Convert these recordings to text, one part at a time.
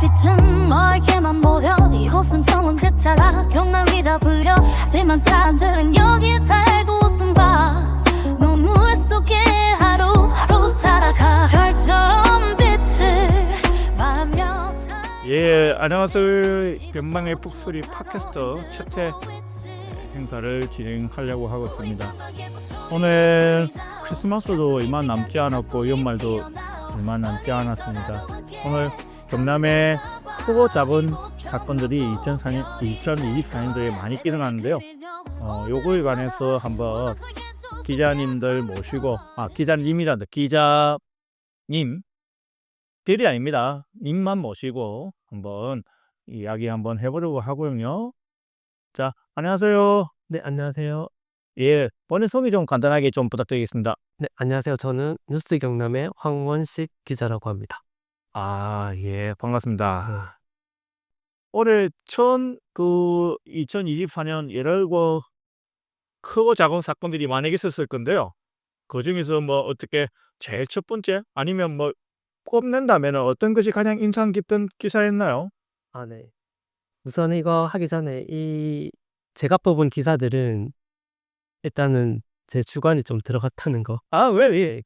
빛은 멀게만 보여. 이곳은 정원 끝자락 경남이다 불려. 하지만 사람들은 여기 살고 웃음 봐. 눈물 속에 하루하루 살아가. 별처럼 빛을 발하며 예, 안녕하세요. 변방의 북소리 팟캐스트 첫회 행사를 진행하려고 하고 있습니다. 오늘 크리스마스도 얼마 남지 않았고 연말도 얼마 남지 않았습니다. 오늘 경남의 크고 작은 사건들이 2024년도에 많이 일어났는데요. 요거에 관해서 한번 기자님들 모시고 기자님들이 아닙니다. 님만 모시고 한번 이야기 한번 해보려고 하고요. 자, 안녕하세요. 네, 안녕하세요. 예, 본인 소개 좀 간단하게 좀 부탁드리겠습니다. 네, 안녕하세요. 저는 뉴스 경남의 황원식 기자라고 합니다. 아, 예, 반갑습니다. 올해 2024년 여러 크고 작은 사건들이 많이 있었을 건데요. 그 중에서 뭐 어떻게 제일 첫 번째 아니면 뭐 꼽는다면 어떤 것이 가장 인상 깊은 기사였나요? 아, 네. 우선 이거 하기 전에 제가 뽑은 기사들은 일단은 제 주관이 좀 들어갔다는 거. 왜?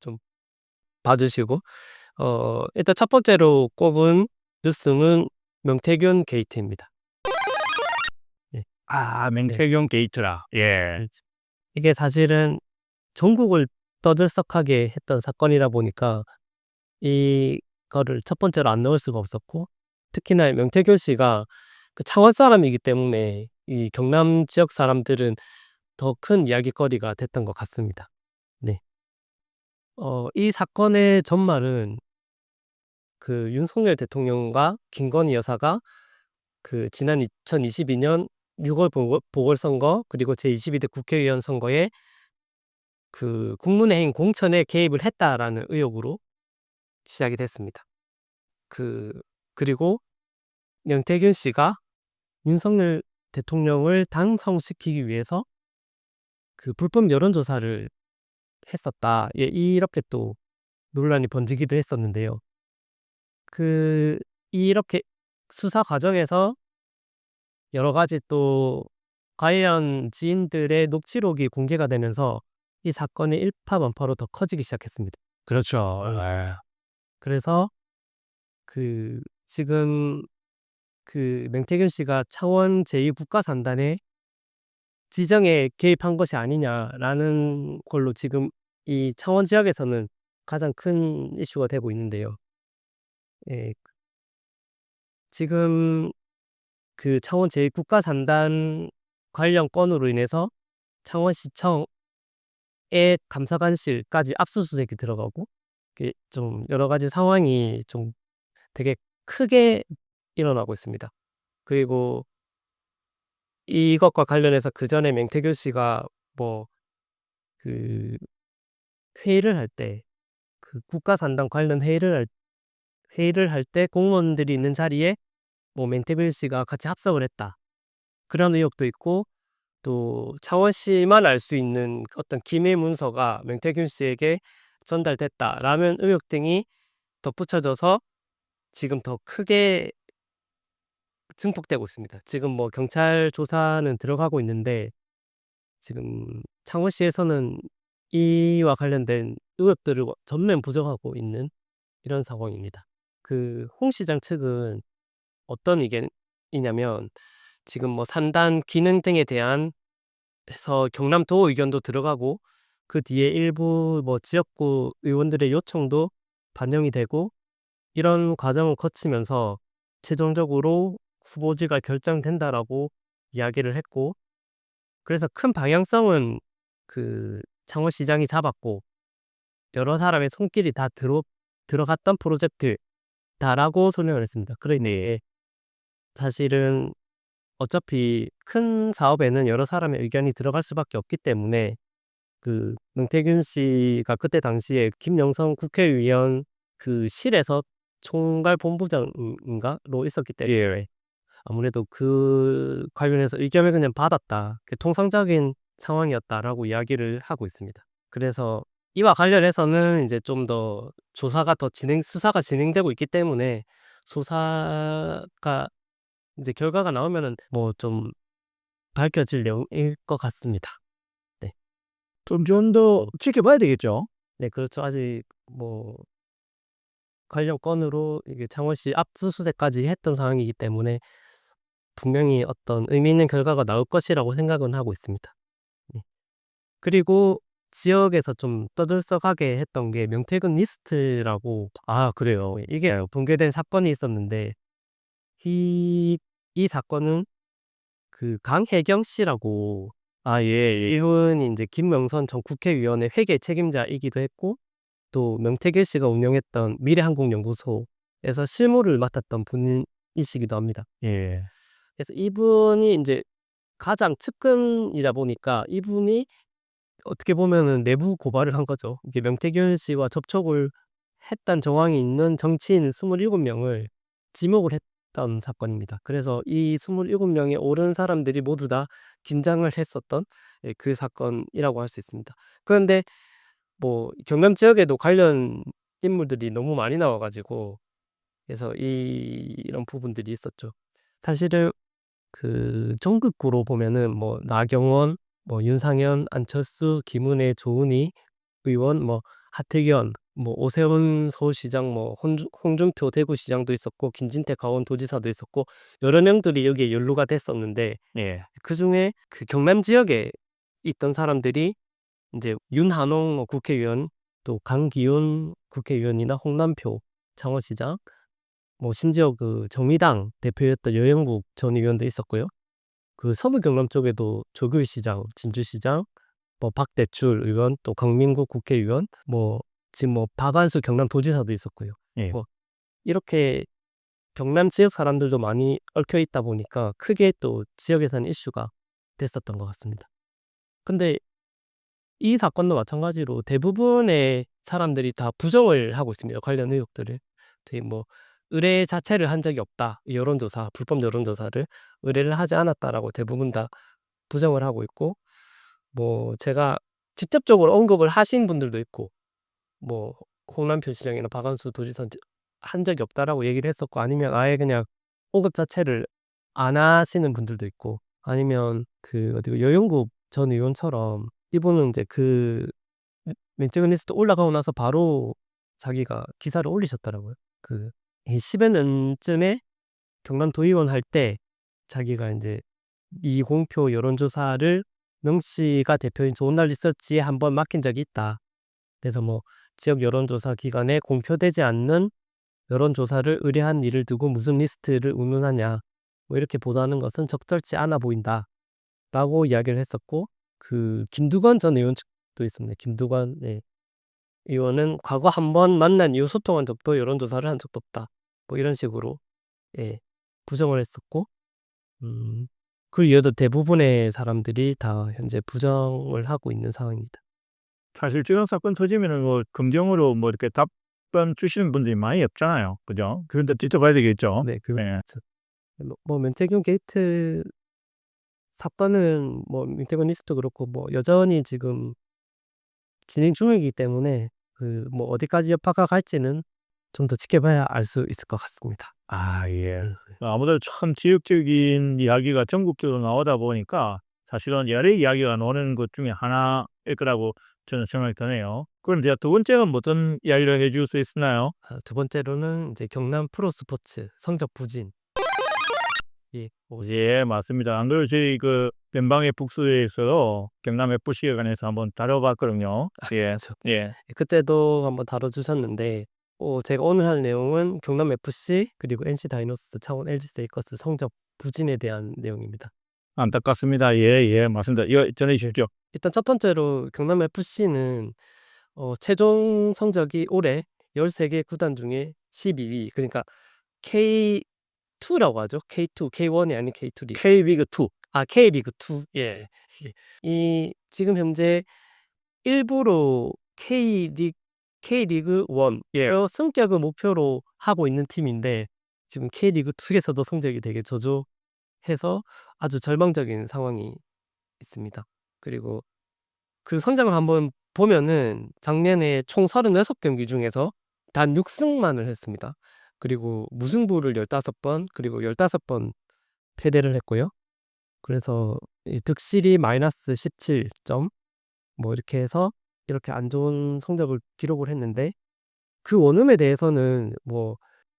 좀 봐주시고. 일단 첫 번째로 꼽은 뉴스는 명태균 게이트입니다. 맹태경 게이트라. 예. 그렇죠. 이게 사실은 전국을 떠들썩하게 했던 사건이라 보니까 이거를 첫 번째로 안 넣을 수가 없었고, 특히나 명태균 씨가 그 창원 사람이기 때문에 이 경남 지역 사람들은 더 큰 이야기거리가 됐던 것 같습니다. 네. 이 사건의 전말은 그 윤석열 대통령과 김건희 여사가 그 지난 2022년 6월 보궐선거 그리고 제22대 국회의원 선거에 그 국민의힘 공천에 개입을 했다라는 의혹으로 시작이 됐습니다. 그리고 명태균 씨가 윤석열 대통령을 당선시키기 위해서 그 불법 여론조사를 했었다. 예, 이렇게 또 논란이 번지기도 했었는데요. 이렇게 수사 과정에서 여러 가지 또 관련 지인들의 녹취록이 공개가 되면서 이 사건이 일파만파로 더 커지기 시작했습니다. 그렇죠. 그래서 지금 명태균 씨가 창원 제2국가산단의 지정에 개입한 것이 아니냐라는 걸로 지금 이 창원 지역에서는 가장 큰 이슈가 되고 있는데요. 예, 지금 그 창원 제2국가산단 관련 건으로 인해서 창원시청의 감사관실까지 압수수색이 들어가고 좀 여러 가지 상황이 좀 되게 크게 일어나고 있습니다. 그리고 이것과 관련해서 그 전에 명태균 씨가 회의를 할 때, 국가산단 관련 회의를 할 때 공무원들이 있는 자리에 명태균 씨가 같이 합석을 했다. 그런 의혹도 있고, 또 창원시만 알 수 있는 어떤 기밀 문서가 명태균 씨에게 전달됐다라는 의혹 등이 덧붙여져서 지금 더 크게 증폭되고 있습니다. 지금 경찰 조사는 들어가고 있는데 지금 창원시에서는 이와 관련된 의혹들을 전면 부정하고 있는 이런 상황입니다. 홍 시장 측은 어떤 의견이냐면 지금 산단 기능 등에 대한 해서 경남도 의견도 들어가고 그 뒤에 일부 지역구 의원들의 요청도 반영이 되고 이런 과정을 거치면서 최종적으로 후보지가 결정된다라고 이야기를 했고, 그래서 큰 방향성은 창원시장이 잡았고 여러 사람의 손길이 다 들어갔던 프로젝트다라고 설명을 했습니다. 그러니 사실은 어차피 큰 사업에는 여러 사람의 의견이 들어갈 수밖에 없기 때문에 명태균 씨가 그때 당시에 김영선 국회의원 실에서 총괄본부장인가로 있었기 때문에 아무래도 관련해서 의견을 그냥 받았다. 통상적인 상황이었다라고 이야기를 하고 있습니다. 그래서 이와 관련해서는 이제 좀 더 수사가 진행되고 있기 때문에 수사가 이제 결과가 나오면은 뭐 좀 밝혀질 내용일 것 같습니다. 네. 좀 더 지켜봐야 되겠죠. 네, 그렇죠. 아직 뭐 관련 건으로 이게 창원시 압수수색까지 했던 상황이기 때문에 분명히 어떤 의미 있는 결과가 나올 것이라고 생각은 하고 있습니다. 네. 그리고 지역에서 좀 떠들썩하게 했던 게 명태균 리스트라고. 그래요. 이게 붕괴된 사건이 있었는데 이 사건은 그 강혜경 씨라고 이분이 인제 김명선 전 국회의원의 회계 책임자이기도 했고 또 명태균 씨가 운영했던 미래항공연구소에서 실무를 맡았던 분이시기도 합니다. 예. 그래서 이분이 인제 가장 측근이다 보니까 이분이 어떻게 보면은 내부 고발을 한 거죠. 이게 명태균 씨와 접촉을 했던 정황이 있는 정치인 27명을 지목을 했던 사건입니다. 그래서 이 27명의 옳은 사람들이 모두 다 긴장을 했었던 그 사건이라고 할 수 있습니다. 그런데 뭐 경남 지역에도 관련 인물들이 너무 많이 나와 가지고 그래서 이런 부분들이 있었죠. 사실은 그 전국구로 보면은 뭐 나경원, 뭐 윤상현, 안철수, 김은혜, 조은희 의원, 뭐 하태경, 뭐 오세훈 서울시장, 뭐 홍준표 대구시장도 있었고 김진태 강원도지사도 있었고 여러 명들이 여기에 연루가 됐었는데 예. 그중에 그 경남 지역에 있던 사람들이 인제 윤한홍 뭐 국회의원, 또 강기훈 국회의원이나 홍남표 창원시장, 뭐 심지어 그 정의당 대표였던 여영국 전 의원도 있었고요. 그 서부 경남 쪽에도 조규 시장, 진주시장, 뭐 박대출 의원, 또 강민구 국회의원, 뭐 지금 뭐 박안수 경남도지사도 있었고요. 예. 뭐 이렇게 경남 지역 사람들도 많이 얽혀 있다 보니까 크게 또 지역에서는 이슈가 됐었던 것 같습니다. 근데 이 사건도 마찬가지로 대부분의 사람들이 다 부정을 하고 있습니다. 관련 의혹들을. 되게 뭐 의뢰 자체를 한 적이 없다. 이 여론조사, 불법 여론조사를 의뢰를 하지 않았다라고 대부분 다 부정을 하고 있고, 뭐 제가 직접적으로 언급을 하신 분들도 있고, 뭐 홍남표 시장이나 박안수 도지사 한 적이 없다라고 얘기를 했었고, 아니면 아예 그냥 언급 자체를 안 하시는 분들도 있고, 아니면 그 어디고 여영국 전 의원처럼 이분은 이제 그 민증 리스트 올라가고 나서 바로 자기가 기사를 올리셨더라고요. 그 10여 년쯤에 경남 도의원 할 때 자기가 인제 미공표 여론조사를 명 씨가 대표인 좋은 날 리서치에 한번 맡긴 적이 있다. 그래서 뭐 지역 여론조사 기관에 공표되지 않는 여론조사를 의뢰한 일을 두고 무슨 리스트를 운운하냐. 뭐 이렇게 보도하는 것은 적절치 않아 보인다라고 이야기를 했었고, 그 김두관 전 의원 측도 있습니다. 김두관 의원은 과거 한 번 만난 이후 소통한 적도 여론조사를 한 적도 없다. 뭐 이런 식으로 부정을 했었고, 그 이외에도 대부분의 사람들이 다 현재 부정을 하고 있는 상황입니다. 사실 이런 사건 터지면은 뭐 긍정으로 뭐 이렇게 답변 주시는 분들이 많이 없잖아요. 그죠? 그런데 지켜봐야 되겠죠. 네, 예. 그렇죠. 뭐 명태균 게이트 사건은 뭐 명태균 리스트도 그렇고 뭐 여전히 지금 진행 중이기 때문에 그 뭐 어디까지 여파가 갈지는 좀 더 지켜봐야 알 수 있을 것 같습니다. 예. 아무래도 참 지역적인 이야기가 전국적으로 나오다 보니까 사실은 여러 이야기가 나오는 것 중에 하나일 거라고 저는 생각이 드네요. 그럼 이제 두 번째는 어떤 이야기를 해줄 수 있나요? 두 번째로는 이제 경남 프로스포츠 성적 부진. 예, 맞습니다. 안 그래도 저희 그 변방의 북수에서도 경남 FC에 관해서 한번 다뤄봤거든요. 예. 그쵸. 예. 그때도 한번 다뤄주셨는데 제가 오늘 할 내용은 경남 FC 그리고 NC 다이노스, 창원 LG 세이커스 성적 부진에 대한 내용입니다. 안타깝습니다. 예, 맞습니다. 이거 전해 주십시오. 일단 첫 번째로 경남 FC는 최종 성적이 올해 13개 구단 중에 12위, 그러니까 K2라고 하죠. K2, K1이 아닌 K2 리그. K리그2. K리그2. 예. 이 지금 현재 일부로 K리그 1 승격을 목표로 하고 있는 팀인데 지금 K리그2에서도 성적이 되게 저조해서 아주 절망적인 상황이 있습니다. 그리고 그 성적을 한번 보면은 작년에 총 36경기 중에서 단 6승만을 했습니다. 그리고 무승부를 15번, 그리고 15번 패배를 했고요. 그래서 이 득실이 마이너스 17점, 뭐 이렇게 해서 이렇게 안 좋은 성적을 기록을 했는데, 그 원음에 대해서는 뭐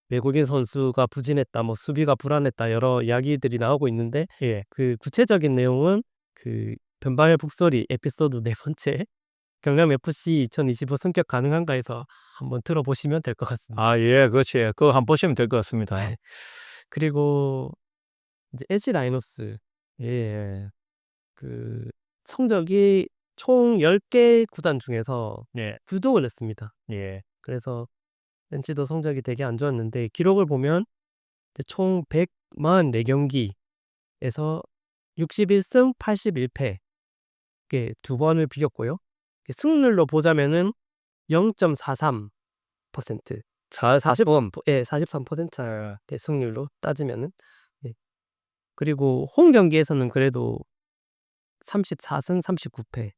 외국인 선수가 부진했다, 뭐 수비가 불안했다, 여러 이야기들이 나오고 있는데, 예. 그 구체적인 내용은 그 변방의 북소리 에피소드 4번째 경남 FC 2025 승격 가능한가에서 한번 들어보시면 될 것 같습니다. 아, 예, 그렇지. 그거 한번 보시면 될 것 같습니다. 네. 그리고 이제 LG 라이노스, 예. 그 성적이 총 10개 구단 중에서 예. 9등을 했습니다. 예. 그래서 NC도 성적이 되게 안 좋았는데, 기록을 보면 이제 총 144경기에서 61승 81패, 이게 두 번을 비겼고요. 이게 승률로 보자면은 0.43%, 43%의 승률로 따지면은. 예. 그리고 홈 경기에서는 그래도 34승 39패.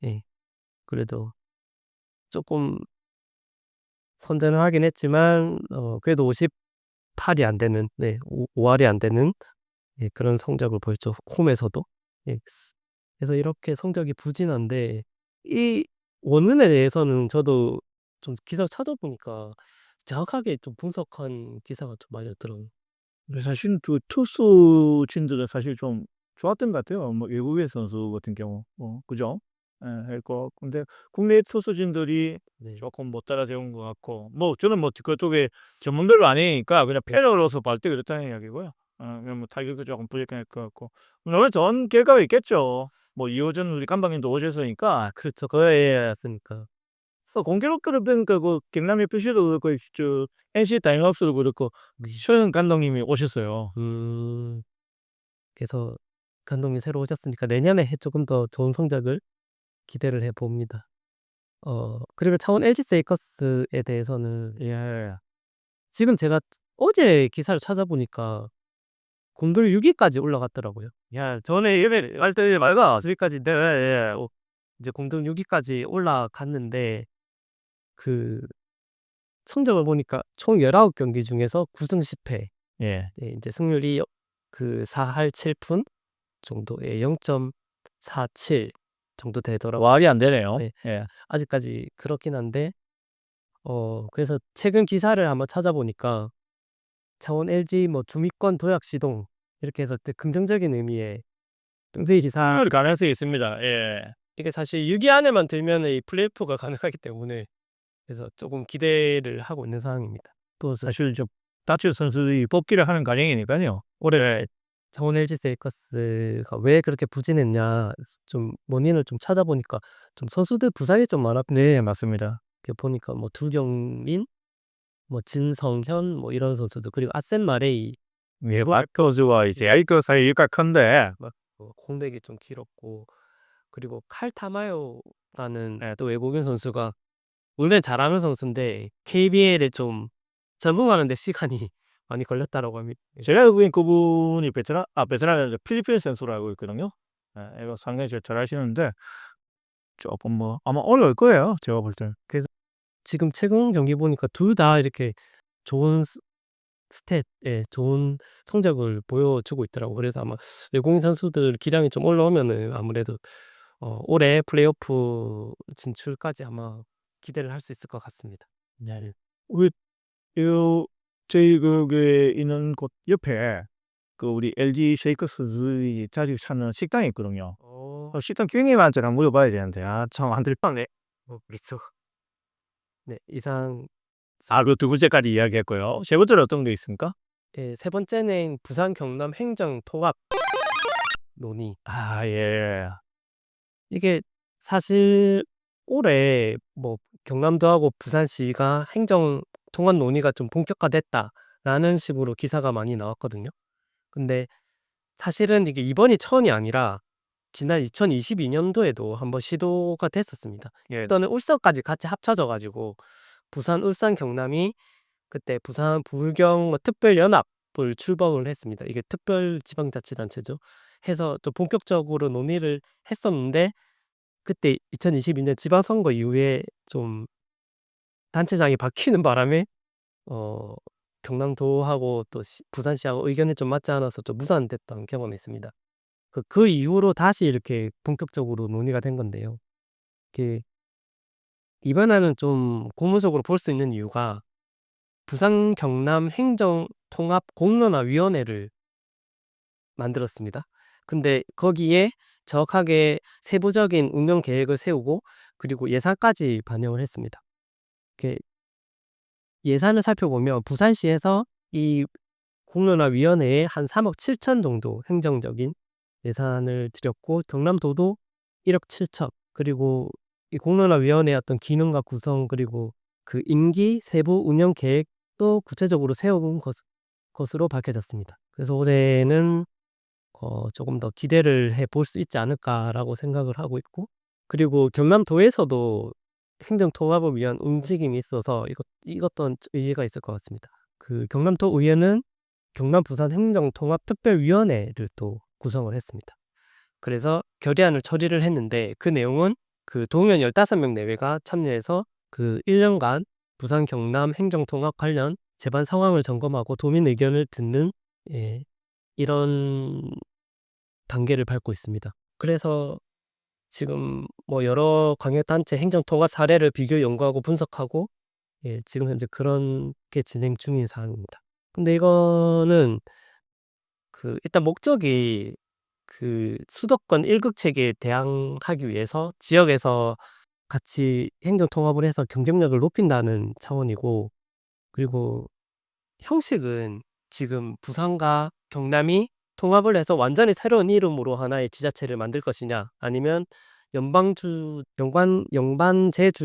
예. 그래도 조금 선전을 하긴 했지만 그래도 58이 안 되는, 5할이 안 되는, 예, 그런 성적을 보였죠. 홈에서도. 예. 그래서 이렇게 성적이 부진한데, 이 원인에 대해서는 저도 좀 기사를 찾아보니까 정확하게 좀 분석한 기사가 좀 많이 없더라고요. 근데 사실 그 투수진들은 사실 좀 좋았던 것 같아요. 뭐 외국인 선수 같은 경우. 그죠? 예, 했고. 근데 국내 투수진들이 네. 조금 못 따라잡은 것 같고. 뭐 저는 뭐 그쪽에 전문가로 아니니까 그냥 패널로서 볼 때 그랬다는 이야기고요. 그냥 뭐 타격도 조금 부족할 것 같고. 물론 좋은 결과가 있겠죠. 뭐 이호전 우리 감독님도 오셨으니까. 그렇죠. 그거였으니까. 그래서 공교롭게도 보니까 그 경남 FC도 그렇고 저 NC 다이노스도 그렇고 최현 감독님이 오셨어요. 그래서 감독님 새로 오셨으니까 내년에 조금 더 좋은 성적을 기대를 해 봅니다. 그리고 창원 LG 세이커스에 대해서는 예. 지금 제가 어제 기사를 찾아보니까 곰돌 6위까지 올라갔더라고요. 야, 전에 예배 할때 말가. 6위까지, 네, 예. 이제 공동 6위까지 올라갔는데, 그 성적을 보니까 총 19경기 중에서 9승 10패. 예. 예, 이제 승률이 그 4할 7푼 정도의 0.47 정도 되더라고요. 말이 안 되네요. 네. 예. 아직까지 그렇긴 한데, 그래서 최근 기사를 한번 찾아보니까 창원 LG 뭐 중위권 도약 시동, 이렇게 해서 되게 긍정적인 의미의 기사. 할 가능성이 있습니다. 예. 이게 사실 6위 안에만 들면 이 플레이오프가 가능하기 때문에, 그래서 조금 기대를 하고 있는 상황입니다. 또 사실 저 다치 선수들이 뽑기를 하는 과정이니까요. 올해 창원 LG 세이커스가 왜 그렇게 부진했냐, 좀 원인을 좀 찾아보니까 좀 선수들 부상이 좀 많았고, 네, 맞습니다. 이렇게 보니까 뭐 두경민, 뭐 진성현, 뭐 이런 선수들, 그리고 아센 마레이, 아이커즈와 이제 아이커 사이가 큰데 막 공백이 좀 길었고, 그리고 칼 타마요라는 또 외국인 선수가 원래 잘하는 선수인데 KBL에 좀 적응하는데 시간이 많이 걸렸다라고 합니다. 제가 알기로는 그분이 베트남 아니라 필리핀 선수로 알고 있거든요. 예, 이거 상당히 잘하시는데 조금 뭐 아마 올라올 거예요. 제가 볼 때. 그래서 지금 최근 경기 보니까 둘 다 이렇게 좋은 스탯에 좋은 성적을 보여주고 있더라고요. 그래서 아마 외국인 선수들 기량이 좀 올라오면은 아무래도 올해 플레이오프 진출까지 아마 기대를 할 수 있을 것 같습니다. 네. 우리 요 저희 그게 있는 곳 옆에 그 우리 LG 쉐이커스들이 자주 찾는 식당이 있거든요. 식당 경영님한테 한번 물어봐야 되는데 참 안 들렸네. 그렇죠. 네, 이상. 그 두 번째까지 이야기했고요. 세 번째는 어떤 게 있습니까? 예, 세 번째는 부산 경남 행정 통합 논의. 예. 이게 사실 올해 뭐 경남도하고 부산시가 행정 통합 논의가 좀 본격화됐다라는 식으로 기사가 많이 나왔거든요. 근데 사실은 이게 이번이 처음이 아니라 지난 2022년도에도 한번 시도가 됐었습니다. 예. 그때는 울산까지 같이 합쳐져 가지고 부산, 울산, 경남이 그때 부산 부울경 뭐 특별연합을 출범을 했습니다. 이게 특별지방자치단체죠. 해서 또 본격적으로 논의를 했었는데, 그때 2022년 지방선거 이후에 좀 단체장이 바뀌는 바람에 경남도하고 또 부산시하고 의견이 좀 맞지 않아서 좀 무산됐던 경험이 있습니다. 그 이후로 다시 이렇게 본격적으로 논의가 된 건데요. 이게 이번에는 좀 고무적으로 볼 수 있는 이유가 부산 경남 행정통합공론화위원회를 만들었습니다. 근데 거기에 정확하게 세부적인 운영 계획을 세우고 그리고 예산까지 반영을 했습니다. 이렇게 예산을 살펴보면 부산시에서 이 공론화위원회에 한 3억 7천 정도 행정적인 예산을 들였고 경남도도 1억 7천 그리고 이 공론화위원회의 어떤 기능과 구성 그리고 그 임기 세부 운영 계획도 구체적으로 세워본 것으로 밝혀졌습니다. 그래서 올해는 조금 더 기대를 해볼 수 있지 않을까라고 생각을 하고 있고 그리고 경남도에서도 행정통합을 위한 움직임이 있어서 이것도 의의가 있을 것 같습니다. 그 경남도 의회는 경남 부산 행정통합특별위원회를 또 구성을 했습니다. 그래서 결의안을 처리를 했는데 그 내용은 그 동의원 15명 내외가 참여해서 그 1년간 부산 경남 행정통합 관련 제반 상황을 점검하고 도민 의견을 듣는 이런 단계를 밟고 있습니다. 그래서 지금 뭐 여러 광역단체 행정통합 사례를 비교 연구하고 분석하고 지금 현재 그런 게 진행 중인 사항입니다. 근데 이거는 그 일단 목적이 그 수도권 1극 체계에 대항하기 위해서 지역에서 같이 행정통합을 해서 경쟁력을 높인다는 차원이고 그리고 형식은 지금 부산과 경남이 통합을 해서 완전히 새로운 이름으로 하나의 지자체를 만들 것이냐 아니면 영반제주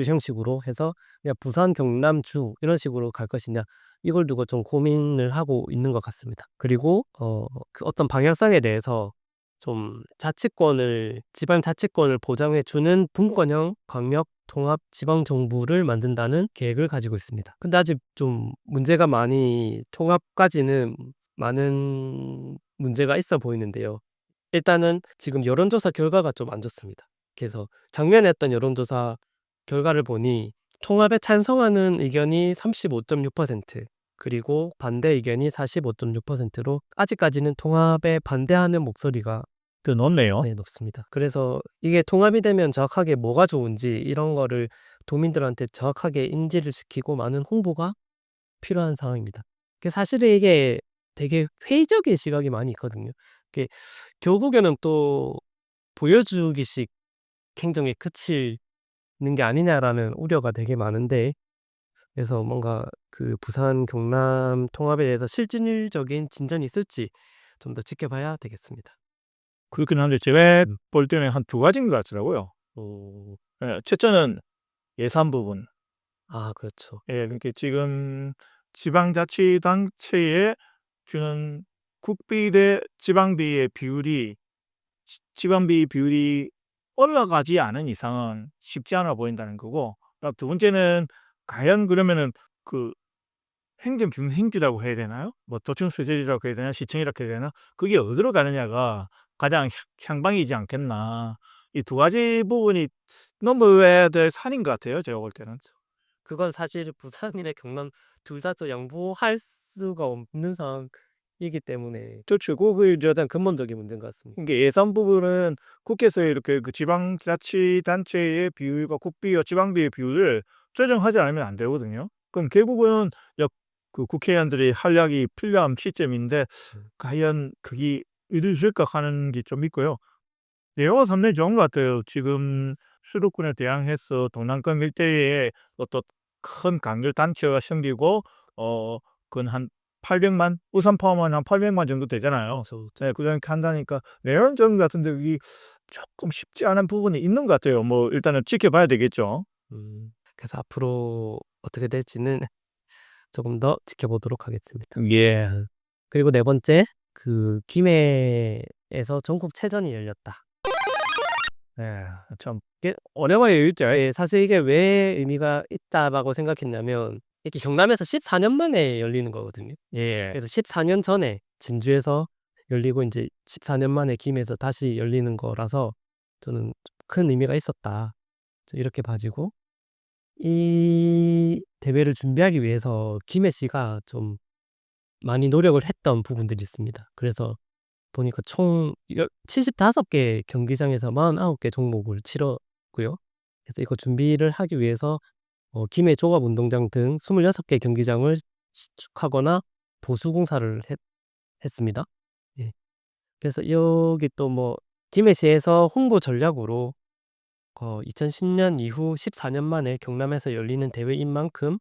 형식으로 해서 그냥 부산 경남주 이런 식으로 갈 것이냐 이걸 두고 좀 고민을 하고 있는 것 같습니다. 그리고 그 어떤 방향성에 대해서 좀 지방 자치권을 보장해 주는 분권형 광역 통합 지방 정부를 만든다는 계획을 가지고 있습니다. 근데 아직 좀 문제가 통합까지는 많은 문제가 있어 보이는데요. 일단은 지금 여론조사 결과가 좀 안 좋습니다. 그래서 작년에 했던 여론조사 결과를 보니 통합에 찬성하는 의견이 35.6% 그리고 반대 의견이 45.6%로 아직까지는 통합에 반대하는 목소리가 더 높네요. 높습니다. 그래서 이게 통합이 되면 정확하게 뭐가 좋은지 이런 거를 도민들한테 정확하게 인지를 시키고 많은 홍보가 필요한 상황입니다. 사실은 이게 되게 회의적인 시각이 많이 있거든요. 결국에는 또 보여주기식 행정에 그치는 게 아니냐라는 우려가 되게 많은데 그래서 뭔가 그 부산 경남 통합에 대해서 실질적인 진전이 있을지 좀 더 지켜봐야 되겠습니다. 그렇긴 한데 제가 볼 때는 한 2가지인 것 같더라고요. 첫째는 예산 부분. 그렇죠. 그러니까 지금 지방자치단체에 주는 국비 대 지방비의 비율이 올라가지 않은 이상은 쉽지 않아 보인다는 거고, 두 번째는 과연 그러면은 그 행정균형지라고 해야 되나요? 뭐 도청수재지라고 해야 되나, 시청이라고 해야 되나, 그게 어디로 가느냐가 가장 향방이지 않겠나. 이 2가지 부분이 넘어야 될 산인 것 같아요, 제가 볼 때는. 그건 사실 부산이나 경남 둘 다 좀 양보할 수가 없는 상황이기 때문에 그렇죠. 그게 가장 근본적인 문제인 것 같습니다. 이게 예산 부분은 국회에서 이렇게 그 지방자치단체의 비율과 국비와 지방비의 비율을 조정하지 않으면 안 되거든요. 그럼 결국은 그 국회의원들이 활약이 필요한 시점인데 과연 그게 이루어질까 하는 게 좀 있고요. 내용은 상당히 좋은 것 같아요. 지금 수도권에 대항해서 동남권 일대에 어떤 큰 강력 단체가 생기고 그건 한 800만, 우선 포함하면 한 800만 정도 되잖아요. 네, 그렇게 한다니까 내용적인 것 같은데 그게 조금 쉽지 않은 부분이 있는 것 같아요. 뭐 일단은 지켜봐야 되겠죠. 그래서 앞으로 어떻게 될지는 조금 더 지켜보도록 하겠습니다. 예. 그리고 네 번째, 그 김해에서 전국체전이 열렸다. 참 어려워요, 진짜. 사실 이게 왜 의미가 있다라고 생각했냐면 이게 경남에서 14년 만에 열리는 거거든요. 그래서 14년 전에 진주에서 열리고 이제 14년 만에 김해에서 다시 열리는 거라서 저는 큰 의미가 있었다. 이렇게 봐지고 이 대회를 준비하기 위해서 김해시가 좀 많이 노력을 했던 부분들이 있습니다. 그래서 보니까 총 75개 경기장에서 49개 종목을 치렀고요. 그래서 이거 준비를 하기 위해서 김해 종합운동장 등 26개 경기장을 시축하거나 보수공사를 했습니다. 예. 그래서 여기 또 뭐 김해시에서 홍보 전략으로 2010년 이후 14년 만에 경남에서 열리는 대회인 만큼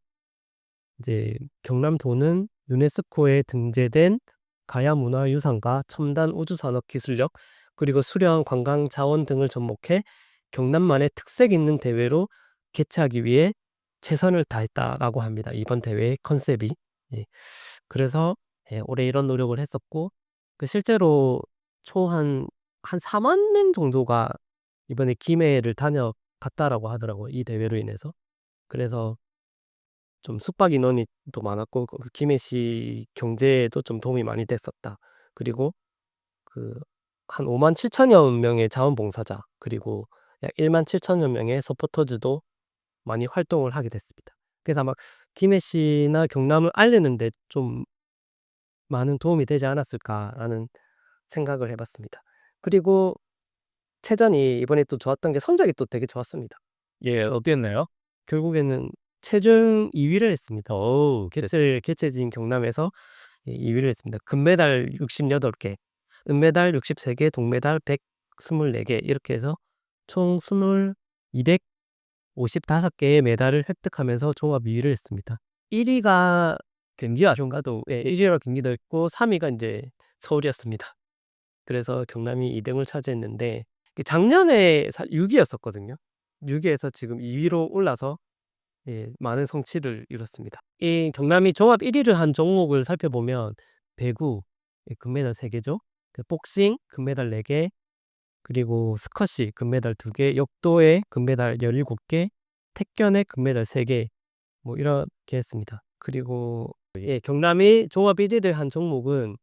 이제 경남도는 유네스코에 등재된 가야문화유산과 첨단 우주산업 기술력 그리고 수려한 관광 자원 등을 접목해 경남만의 특색 있는 대회로 개최하기 위해 최선을 다했다라고 합니다. 이번 대회의 컨셉이. 예. 그래서 올해 이런 노력을 했었고 실제로 초 한 4만 명 정도가 이번에 김해를 다녀갔다라고 하더라고요. 이 대회로 인해서. 그래서 좀 숙박 인원이 또 많았고 김해시 경제에도 좀 도움이 많이 됐었다. 그리고 한 57,000여 명의 자원봉사자 그리고 약 17,000여 명의 서포터즈도 많이 활동을 하게 됐습니다. 그래서 아마 김해시나 경남을 알리는 데 좀 많은 도움이 되지 않았을까라는 생각을 해 봤습니다. 그리고 체전이 이번에 또 좋았던 게 성적이 또 되게 좋았습니다. 예, 어땠나요? 결국에는 체중 2위를 했습니다. 개최지인 경남에서 2위를 했습니다. 금메달 68개, 은메달 63개, 동메달 124개 이렇게 해서 총 255개의 메달을 획득하면서 종합 2위를 했습니다. 1위가 경기와 아쉬운가도 1위가 경기도 했고 3위가 이제 서울이었습니다. 그래서 경남이 2등을 차지했는데 작년에 6위였었거든요. 6위에서 지금 2위로 올라서 많은 성취를 이뤘습니다. 이 경남이 종합 1위를 한 종목을 살펴보면 배구 금메달 3개죠. 복싱 금메달 4개, 그리고 스쿼시 금메달 2개, 역도에 금메달 17개, 태권에 금메달 3개 뭐 이렇게 했습니다. 그리고 경남이 종합 1위를 한 종목은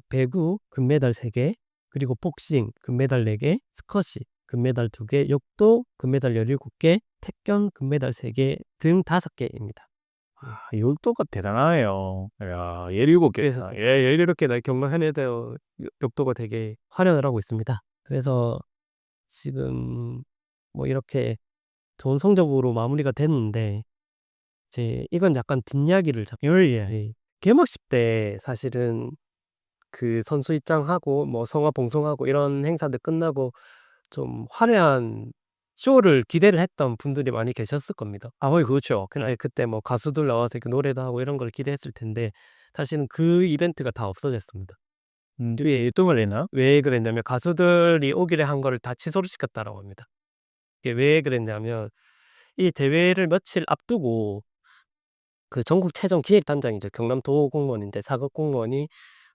배구 금메달 3개, 그리고 복싱 금메달 4개, 스쿼시 금메달 2개, 역도 금메달 17개, 태권 금메달 3개 등 5개입니다. 역도가 대단하네요. 야, 17개. 그래서 17개 경남 현역대회 역도가 되게 활약을 하고 있습니다. 그래서 지금 뭐 이렇게 좋은 성적으로 마무리가 됐는데 이제 이건 약간 뒷이야기를 개막식 때 사실은 선수 입장하고 뭐 성화 봉송하고 이런 행사들 끝나고 좀 화려한 쇼를 기대를 했던 분들이 많이 계셨을 겁니다. 그렇죠. 그때 뭐 가수들 나와서 이렇게 노래도 하고 이런 걸 기대했을 텐데 사실은 그 이벤트가 다 없어졌습니다. 왜 어떤 걸 했나? 왜 그랬냐면 가수들이 오기로 한 거를 다 취소를 시켰다라고 합니다. 이게 왜 그랬냐면 이 대회를 며칠 앞두고 전국체전 기획단장이죠. 경남도공무원인데 사급 공무원이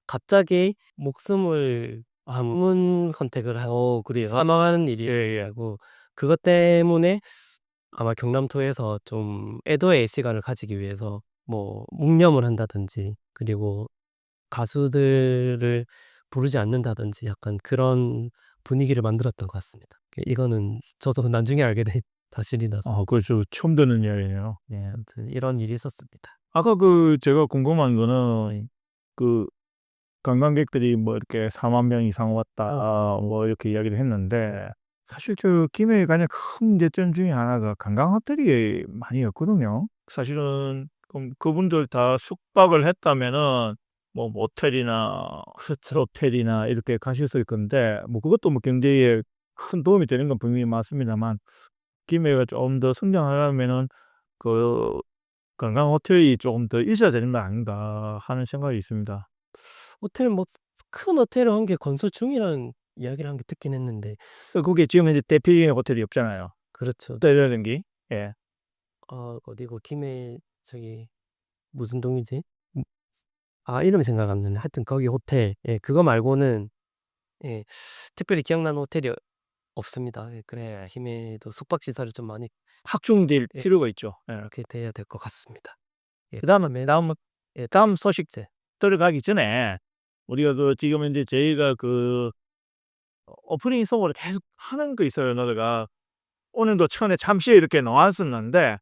갑자기 목숨을 방문 선택을 하고 그래서 사망하는 일이 하고 그것 때문에 아마 경남도에서 좀 애도의 시간을 가지기 위해서 뭐 묵념을 한다든지 그리고 가수들을 부르지 않는다든지 약간 그런 분위기를 만들었던 것 같습니다. 이거는 저도 나중에 알게 된 사실이라서. 그렇죠. 처음 듣는 이야기네요. 네, 아무튼 이런 일이 있었습니다. 아까 제가 궁금한 거는 관광객들이 뭐 이렇게 4만 명 이상 왔다 뭐 이렇게 이야기를 했는데 사실 김해의 가장 큰 문제점 중에 하나가 관광 호텔이 많이 없거든요. 사실은 그럼 그분들 다 숙박을 했다면은 뭐 모텔이나 호텔이나 이렇게 가셨을 건데 뭐 그것도 뭐 경제에 큰 도움이 되는 건 분명히 맞습니다만 김해가 좀 더 성장하려면은 관광 호텔이 조금 더 있어야 되는 거 아닌가 하는 생각이 있습니다. 호텔 큰 호텔을 한 게 건설 중이라는 이야기를 한 게 듣긴 했는데 그게 지금 현재 대표적인 호텔이 없잖아요. 그렇죠. 호텔이라는 게. 예. 어디고 김해 저기 무슨 동이지? 이름이 생각 안 나네. 하여튼 거기 호텔 그거 말고는 특별히 기억나는 호텔이 없습니다. 그래야 김해도 숙박시설을 좀 많이 확충될 필요가 있죠. 예. 이렇게 돼야 될 것 같습니다. 다음 소식 들어가기 전에 우리가 지금 현재 저희가 오프닝 송으로 계속 하는 거 있어요. 노래가 오늘도 처음에 잠시 이렇게 나왔었는데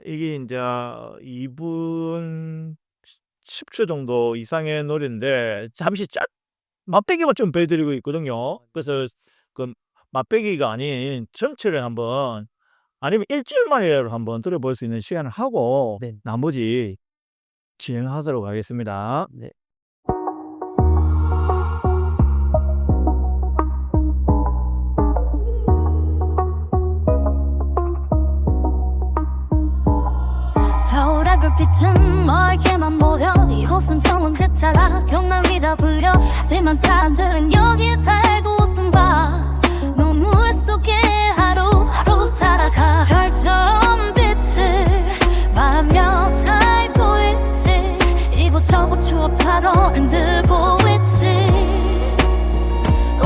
이게 이제 2분 10초 정도 이상의 노래인데 잠시 맛배기만 좀 보여드리고 있거든요. 그래서 그 맛배기가 아닌 전체를 한번 아니면 일주일만이라도 한번 들어볼 수 있는 시간을 하고 네. 나머지 진행하도록 하겠습니다. 네. 서울의 불빛은 멀게만 보여 이곳은 처음 그따라 경남이라 불려 하지만 사람들은 여기에 살고 웃음 봐 눈물 속에 하루하루 살아가 별처럼 빛을 말하며 살고 있지 이곳저곳 추억하러 흔들고 있지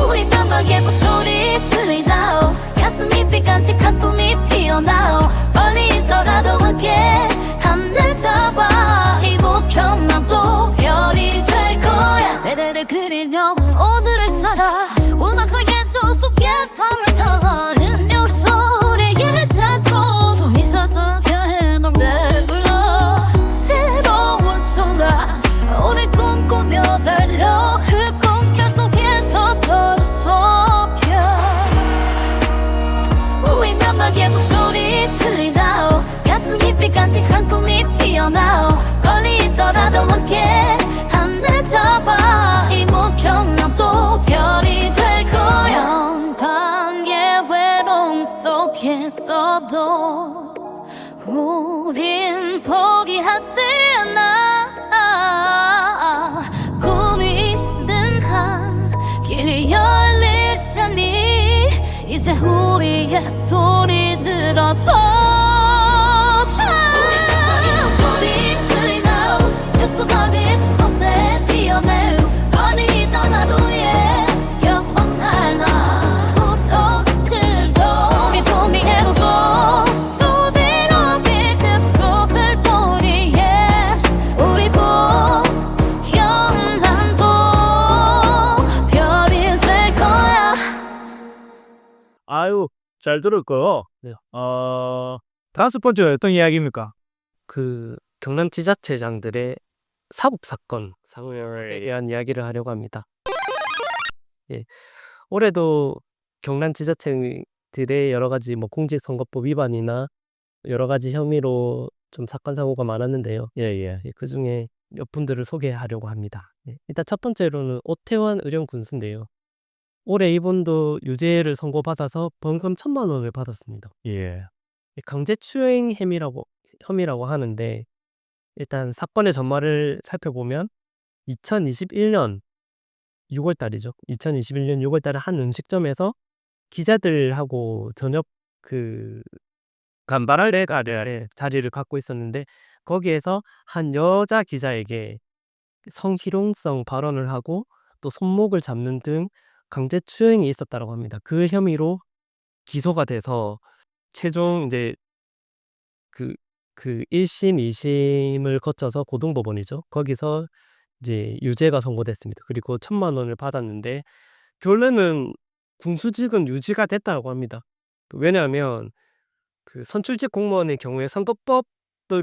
우리 깜빡의 목소리 들리나오 가슴이 삐간직한 꿈이 피어나오 멀리 있더라도 함께 하늘 잡아 이곳 경남도 별이 될 거야 내래를 그리며 오늘을 살아 음악과 예술 속에 삶을 타는 여기서 우리의 작품 있어서 그해 노래 불러 새로운 순간 우리 꿈꾸며 달려 그 꿈결 속에서 서로 속여 우리 맘마의 목소리 들리나오 가슴 깊이 간직한 꿈이 피어나오 멀리 있더라도 함께 하늘 잡아 이곳 경남도 별이 될 거야 영광의 외로움 속에서도 우린 포기하지 않아 꿈이 있는 한 길이 열릴 테니 이제 우리의 소리 들어서 소리 들리나오 약속하게 추억내 피어내 많이 떠나도 예 경험할 나 우떡들도 미분이 해로고 또 새롭게 습속을 뿐이에 우리 곧 경남도 별이 될 거야 아유, 잘 들었고요. 네. 다섯 번째 어떤 이야기입니까? 그 경남지자체장들의 사법 사건 상황에 대한 이야기를 하려고 합니다. 예. 올해도 경남지자체들의 여러 가지 뭐 공직선거법 위반이나 여러 가지 혐의로 좀 사건 사고가 많았는데요. 예. 그 중에 몇 분들을 소개하려고 합니다. 일단 첫 번째로는 오태환 의령군수인데요. 올해 이분도 유죄를 선고받아서 벌금 1,000만 원을 받았습니다. 예. 강제추행 혐의라고 하는데 일단 사건의 전말을 살펴보면 2021년 6월 달이죠. 2021년 6월 달에 한 음식점에서 기자들하고 저녁 간발의 아래 자리를 갖고 있었는데 거기에서 한 여자 기자에게 성희롱성 발언을 하고 또 손목을 잡는 등 강제추행이 있었다고 합니다. 그 혐의로 기소가 돼서 최종 이제 그 1심, 2심을 거쳐서 고등법원이죠. 거기서 이제 유죄가 선고됐습니다. 그리고 1,000만 원을 받았는데 결론은 군수직은 유지가 됐다고 합니다. 왜냐하면 그 선출직 공무원의 경우에 선거법을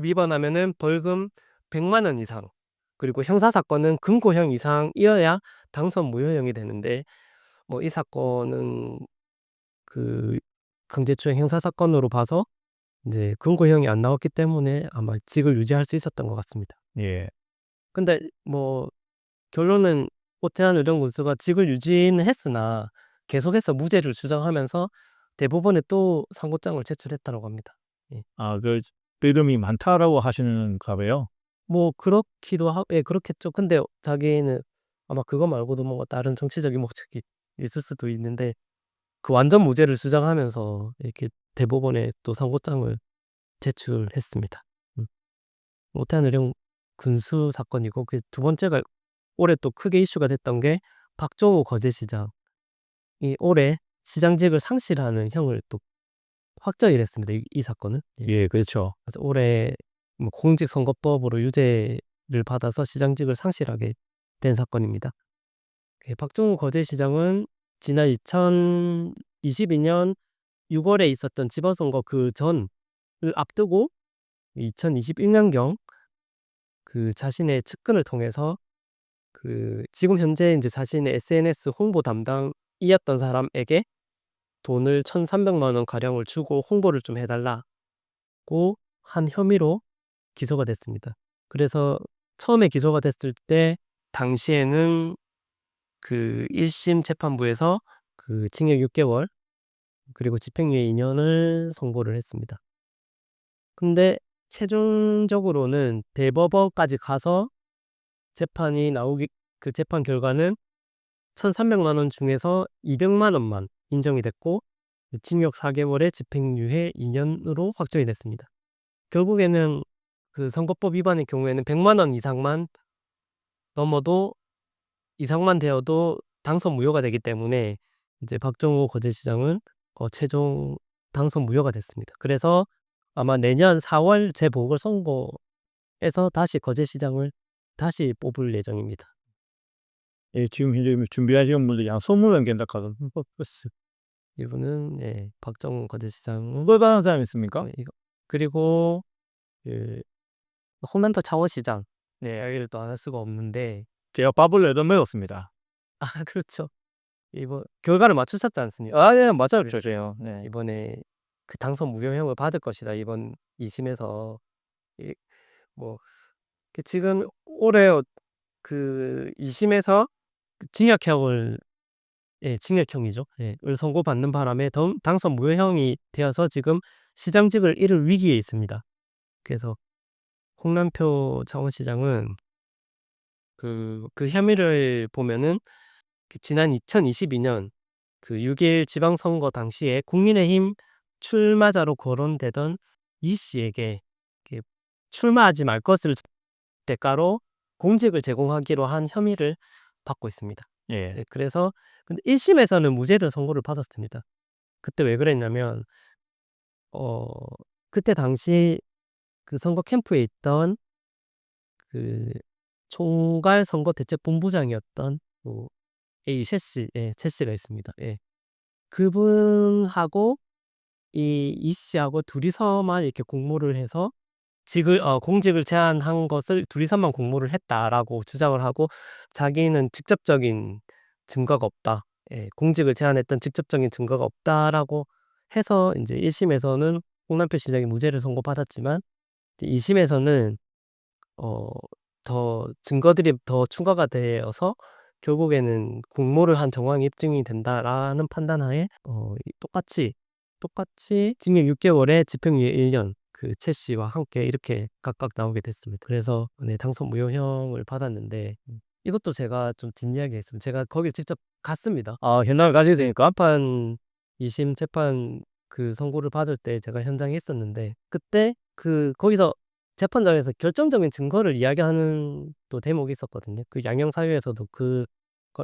위반하면은 벌금 100만 원 이상 그리고 형사사건은 금고형 이상이어야 당선 무효형이 되는데 뭐 이 사건은 그 강제추행 형사사건으로 봐서 이제 금고형이 안 나왔기 때문에 아마 직을 유지할 수 있었던 것 같습니다. 예. 근데 뭐 결론은 오태환 의령군수가 직을 유지는 했으나 계속해서 무죄를 주장하면서 대법원에 또 상고장을 제출했다고 합니다. 그 이름이 많다라고 하시는가 봐요. 뭐 그렇기도 하고 그렇겠죠. 근데 자기는 아마 그거 말고도 뭔가 다른 정치적인 목적이 있을 수도 있는데 그 완전 무죄를 주장하면서 이렇게 대법원에 또 상고장을 제출했습니다. 오태환 의령군수 사건이고 그 두 번째가 올해 또 크게 이슈가 됐던 게 박종우 거제시장이 올해 시장직을 상실하는 형을 또 확정이 됐습니다. 이 사건은. 예, 그렇죠. 그래서 올해 뭐 공직선거법으로 유죄를 받아서 시장직을 상실하게 된 사건입니다. 박종우 거제시장은 지난 2022년 6월에 있었던 지방선거 그 전을 앞두고 2021년경 그 자신의 측근을 통해서 그 지금 현재 이제 자신의 SNS 홍보 담당이었던 사람에게 돈을 1,300만 원 가량을 주고 홍보를 좀 해달라고 한 혐의로 기소가 됐습니다. 그래서 처음에 기소가 됐을 때 당시에는 그 1심 재판부에서 그 징역 6개월 그리고 집행유예 2년을 선고를 했습니다. 근데 최종적으로는 대법원까지 가서 재판이 나오기 그 재판 결과는 1,300만 원 중에서 200만 원만 인정이 됐고 징역 4개월에 집행유예 2년으로 확정이 됐습니다. 결국에는 그 선거법 위반의 경우에는 100만 원 이상만 넘어도 이상만 되어도 당선 무효가 되기 때문에 이제 박정호 거제시장은 최종 당선 무효가 됐습니다. 그래서 아마 내년 4월 재보궐선거에서 다시 거제시장을 다시 뽑을 예정입니다. 예, 지금 현재 준비하시는 분들이 한 20명 된다 하거든. 이분은 예, 박정호 거제시장 또 다른 사람 있습니까? 그리고 그 홍남표 창원시장 이야기를 또 안 할 수가 없는데 제가 밥을 8먹었습니다. 아 그렇죠. 이번 결과를 맞추셨지 않습니까? 아, 예, 맞아요. 저요. 네. 이번에 그 당선 무효형을 받을 것이다. 이번 2심에서 뭐 지금 올해 그 2심에서 징역형을 징역형이죠. 을 선고받는 바람에 당선 무효형이 되어서 지금 시장직을 잃을 위기에 있습니다. 그래서 홍남표 창원시장은 그 혐의를 보면은 지난 2022년 그 6.1 지방선거 당시에 국민의힘 출마자로 거론되던 이 씨에게 출마하지 말 것을 대가로 공직을 제공하기로 한 혐의를 받고 있습니다. 예. 그래서 근데 1심에서는 무죄를 선고를 받았습니다. 그때 왜 그랬냐면 그때 당시 그 선거 캠프에 있던 그 총괄 선거 대책 본부장이었던 최 씨가 있습니다. 그분하고 이 씨하고 둘이서만 이렇게 공모를 해서 공직을 제안한 것을 둘이서만 공모를 했다라고 주장을 하고 자기는 직접적인 증거가 없다. 공직을 제안했던 직접적인 증거가 없다라고 해서 이제 1심에서는 홍남표 시장이 무죄를 선고받았지만 2심에서는 더 증거들이 더 추가가 되어서 결국에는 공모를 한 정황이 입증이 된다라는 판단하에 똑같이 징역 6개월에 집행유예 1년 그 최 씨와 함께 이렇게 각각 나오게 됐습니다. 그래서 당선 무효형을 받았는데 이것도 제가 좀 뒷이야기했습니다. 제가 거기 직접 갔습니다. 현장을 가시니까 간판 2심 재판 그 선고를 받을 때 제가 현장에 있었는데 그때 거기서 재판장에서 결정적인 증거를 이야기하는 또 대목이 있었거든요. 그 양형사유에서도 그걸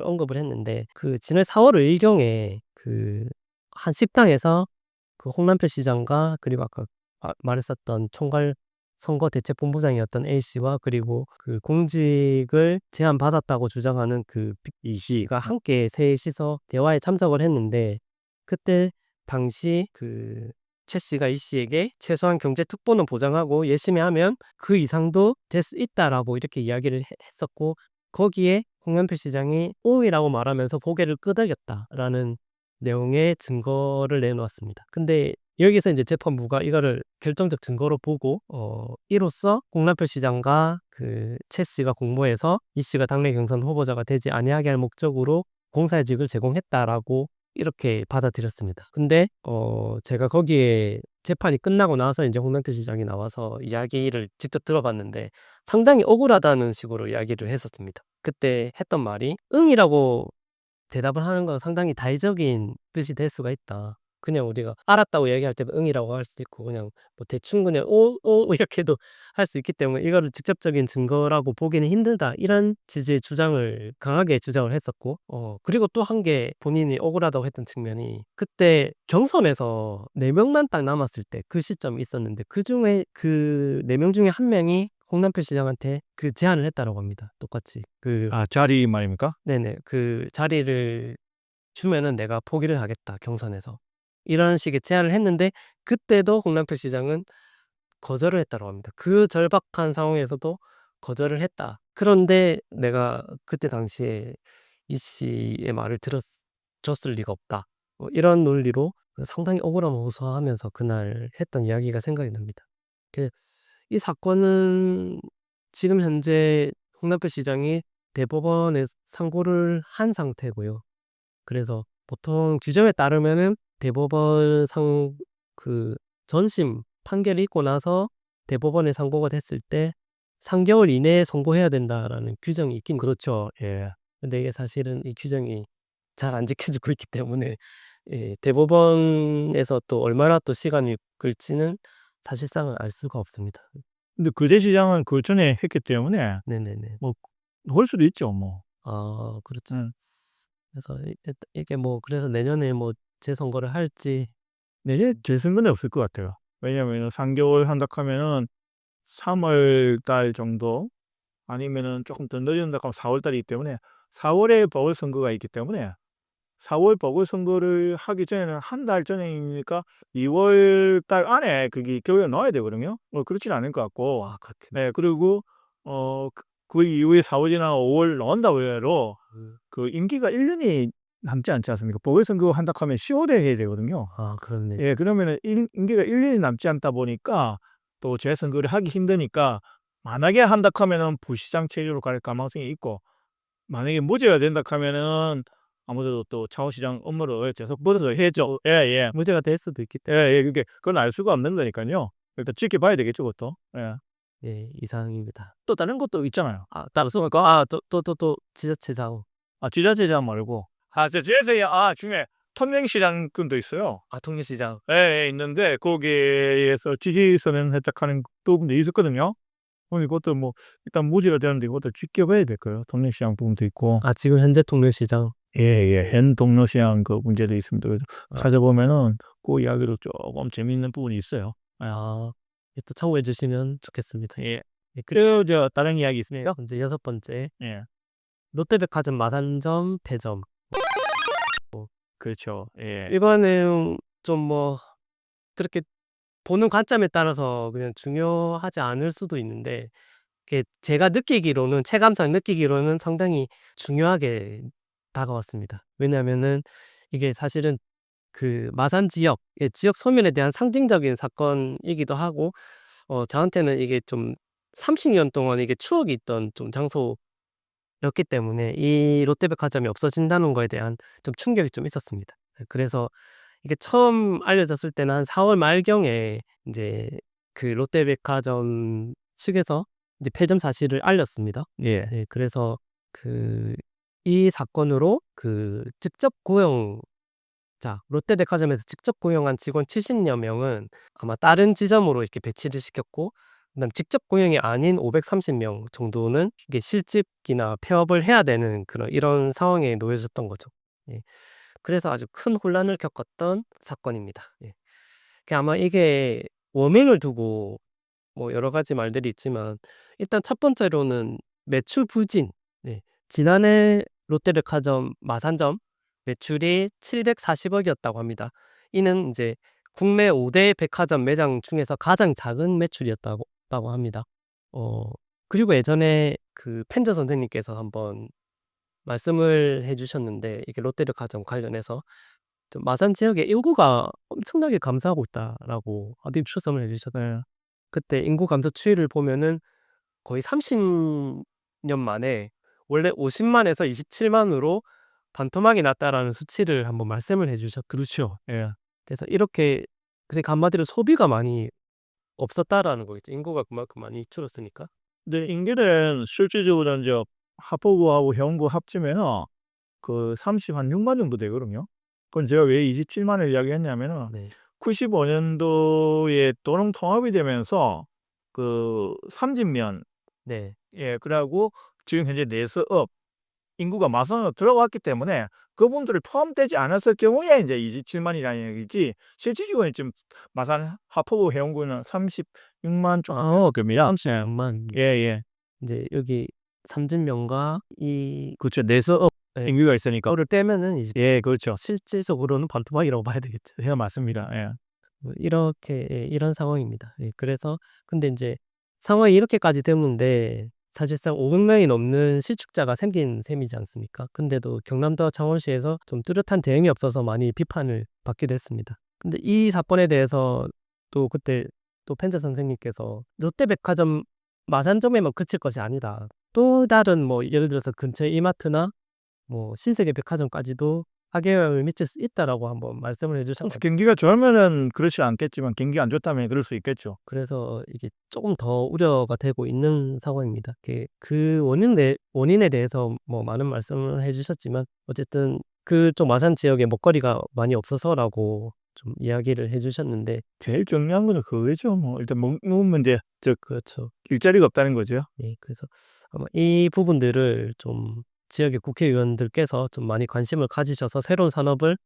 언급을 했는데 그 지난 4월 의경에 그 한 식당에서 그 홍남표 시장과 그리고 아까 말했었던 총괄 선거 대책 본부장이었던 A 씨와 그리고 그 공직을 제안받았다고 주장하는 그 B 씨가 함께 셋이서 대화에 참석을 했는데 그때 당시 그 최 씨가 이 씨에게 최소한 경제 특보는 보장하고 열심히 하면 그 이상도 될 수 있다라고 이렇게 이야기를 했었고 거기에 홍남표 시장이 오이라고 말하면서 고개를 끄덕였다라는 내용의 증거를 내놓았습니다. 근데 여기서 이제 재판부가 이거를 결정적 증거로 보고 이로써 홍남표 시장과 그 최 씨가 공모해서 이 씨가 당내 경선 후보자가 되지 아니하게 할 목적으로 공사직을 제공했다라고 이렇게 받아들였습니다. 근데 제가 거기에 재판이 끝나고 나서 이제 홍남표 시장이 나와서 이야기를 직접 들어봤는데 상당히 억울하다는 식으로 이야기를 했었습니다. 그때 했던 말이 응이라고 대답을 하는 건 상당히 다의적인 뜻이 될 수가 있다. 그냥 우리가 알았다고 얘기할 때도 응이라고 할 수도 있고 그냥 뭐 대충 그냥 오 이렇게도 할 수 있기 때문에 이거를 직접적인 증거라고 보기는 힘들다. 이런 취지의 주장을 강하게 주장을 했었고 그리고 또 한 게 본인이 억울하다고 했던 측면이 그때 경선에서 4명만 딱 남았을 때 그 시점이 있었는데 그중에 그 4명 중에 한 명이 홍남표 시장한테 그 제안을 했다라고 합니다. 똑같이 자리 말입니까? 네네 그 자리를 주면은 내가 포기를 하겠다 경선에서 이런 식의 제안을 했는데 그때도 홍남표 시장은 거절을 했다고 합니다. 그 절박한 상황에서도 거절을 했다. 그런데 내가 그때 당시에 이 씨의 말을 줬을 리가 없다. 이런 논리로 상당히 억울함을 호소하면서 그날 했던 이야기가 생각이 납니다. 그 이 사건은 지금 현재 홍남표 시장이 대법원에 상고를 한 상태고요. 그래서 보통 규정에 따르면은 대법원 전심 판결이 있고 나서 대법원에 상고가 됐을 때 3개월 이내에 선고해야 된다라는 규정이 있긴 그렇죠. 예. 근데 이게 사실은 이 규정이 잘 안 지켜지고 있기 때문에 대법원에서 또 얼마나 또 시간이 걸지는 사실상은 알 수가 없습니다. 근데 그제 시장은 그 전에 했기 때문에 네네네. 뭐 올 수도 있죠, 뭐. 아 그렇죠. 음. 그래서 이게 뭐 그래서 내년에 뭐 재선거를 할지 내년 재선거는 없을 것 같아요. 왜냐면은 3개월 한다 하면은 3월 달 정도 아니면은 조금 더 늦어진다 하면 4월 달이기 때문에 4월에 보궐선거가 있기 때문에 4월 보궐선거를 하기 전에는 한 달 전이니까 2월 달 안에 그게 결과가 나와야 되거든요. 그렇지는 않을 것 같고. 그렇게 네, 그리고 그 이후에 4월이나 5월 나온다고 해도 그 임기가 1 년이 남지 않지 않습니까? 보궐선거 한다 하면 10월에 해야 되거든요. 그렇네. 예, 그러면은 임기가 1 년이 남지 않다 보니까 또 재선거를 하기 힘드니까 만약에 한다 하면은 부시장 체제로 갈 가능성이 있고 만약에 무죄가 된다 하면은 아무래도 또 차후시장 업무를 계속부터 해야죠. 예예. 문제가 될 수도 있기 때문에 예예. 그건 알 수가 없는 거니까요. 일단 지켜봐야 되겠죠, 그것도. 예. 이상입니다. 또 다른 것도 있잖아요. 다른 거 또 지자체장. 지자체장 말고 지자체장 중에 통영시장권도 있어요. 통일시장. 예, 있는데 거기에서 지지 선언 혜택하는 부분도 있었거든요. 이것도 뭐 일단 무죄가 되는데 이것도 지켜봐야 될 거예요. 통영시장 부분도 있고. 지금 현재 통일시장. 예예. 현 동료시장 그 문제도 있습니다. 그래서 아. 찾아보면은 그 이야기도 조금 재미있는 부분이 있어요. 또 참고해 주시면 좋겠습니다. 예. 그리고 다른 이야기 있습니까? 이제 6번째 예. 롯데백화점 마산점 폐점. 그렇죠. 예. 이거는 좀 뭐 그렇게 보는 관점에 따라서 그냥 중요하지 않을 수도 있는데 제가 느끼기로는 체감상 느끼기로는 상당히 중요하게 다가왔습니다. 왜냐하면은 이게 사실은 그 마산 지역의 지역 소멸에 대한 상징적인 사건이기도 하고 저한테는 이게 좀 30년 동안 이게 추억이 있던 좀 장소였기 때문에 이 롯데백화점이 없어진다는 거에 대한 좀 충격이 좀 있었습니다. 그래서 이게 처음 알려졌을 때는 한 4월 말경에 인제 그 롯데백화점 측에서 이제 폐점 사실을 알렸습니다. 예. 그래서 이 사건으로 직접 롯데백화점에서 직접 고용한 직원 70여 명은 아마 다른 지점으로 이렇게 배치를 시켰고 그다음 직접 고용이 아닌 530명 정도는 이게 실직이나 폐업을 해야 되는 이런 상황에 놓여졌던 거죠. 그래서 아주 큰 혼란을 겪었던 사건입니다. 아마 이게 원인을 두고 뭐 여러 가지 말들이 있지만 일단 첫 번째로는 매출 부진. 지난해 롯데백화점 마산점 매출이 740억이었다고 합니다. 이는 이제 국내 5대 백화점 매장 중에서 가장 작은 매출이었다고 합니다. 그리고 예전에 펜저 선생님께서 한번 말씀을 해 주셨는데 이게 롯데백화점 관련해서 좀 "마산 지역의 인구가 엄청나게 감소하고 있다."라고 추첨을 해 주셨어요. 그때 인구 감소 추이를 보면은 거의 30년 만에 원래 50만에서 27만으로 반토막이 났다라는 수치를 한번 말씀을 해 그렇죠. 예. 그래서 이렇게 한마디로 소비가 많이 없었다라는 거겠죠. 인구가 그만큼 많이 줄었으니까. 근데 인계는 실질적으로 인제 하포구하고 해운구 합치면은 그 36만 정도 되거든요. 그건 제가 왜 27만을 이야기했냐면은 네. 95년도에 도농 통합이 되면서 그 삼진면 네. 그래 갖고 지금 현재 내수업 인구가 마산으로 들어왔기 때문에 그분들이 포함되지 않았을 경우에 인제 27만이라는 얘기지 실질적으로는 지금 마산 하포구 해운구는 36만 겁니다. 36만. 예예. 인제 여기 삼진면과 그렇죠. 내수업 예. 인구가 있으니까. 그거를 빼면은 이제 예, 그렇죠. 실질적으로는 반토막이라고 봐야 되겠죠. 예, 맞습니다. 예. 이렇게 이런 상황입니다. 그래서 근데 인제 상황이 이렇게까지 됐는데 사실상 500명이 넘는 실축자가 생긴 셈이지 않습니까? 근데도 경남도와 창원시에서 좀 뚜렷한 대응이 없어서 많이 비판을 받기도 했습니다. 근데 이 사건에 대해서 또 그때 또 펜자 선생님께서 롯데백화점 마산점에만 그칠 것이 아니다. 또 다른 뭐 예를 들어서 근처의 이마트나 뭐 신세계 백화점까지도 악영향을 미칠 수 있다라고 한번 말씀을 해주셨거든요. 경기가 좋으면은 그렇지 않겠지만 경기가 안 좋다면 그럴 수 있겠죠. 그래서 이게 조금 더 우려가 되고 있는 상황입니다. 그 원인에 대해서 뭐 많은 말씀을 해주셨지만 어쨌든 그쪽 마산 지역에 먹거리가 많이 없어서라고 좀 이야기를 해주셨는데 제일 중요한 거는 그거죠. 뭐 일단 먹는 문제, 즉 그렇죠. 일자리가 없다는 거죠. 네, 그래서 아마 이 부분들을 좀 지역의 국회의원들께서 좀 많이 관심을 가지셔서 새로운 산업을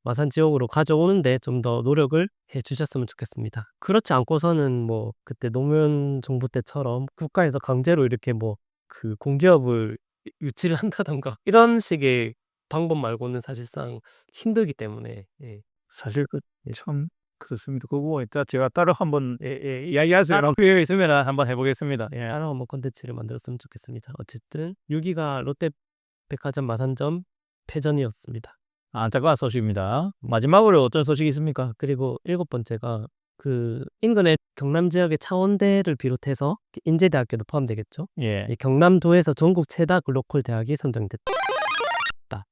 마산 지역으로 가져오는데 좀 더 노력을 해 주셨으면 좋겠습니다. 그렇지 않고서는 뭐 그때 노무현 정부 때처럼 국가에서 강제로 이렇게 뭐 그 공기업을 유치를 한다든가 이런 식의 방법 말고는 사실상 힘들기 때문에 예. 사실 참 그렇습니다. 그거 이따 제가 따로 한번 이야기하세요. 기회가 있으면 한번 해보겠습니다. 예. 따로 한번 콘텐츠를 만들었으면 좋겠습니다. 어쨌든 6위가 롯데백화점 마산점 패전이었습니다. 안타까운 소식입니다. 마지막으로 어떤 소식이 있습니까? 그리고 7번째가 그 인근의 경남 지역의 창원대를 비롯해서 인제대학교도 포함되겠죠. 예. 이 경남도에서 전국 최다 글로컬 대학이 선정됐다.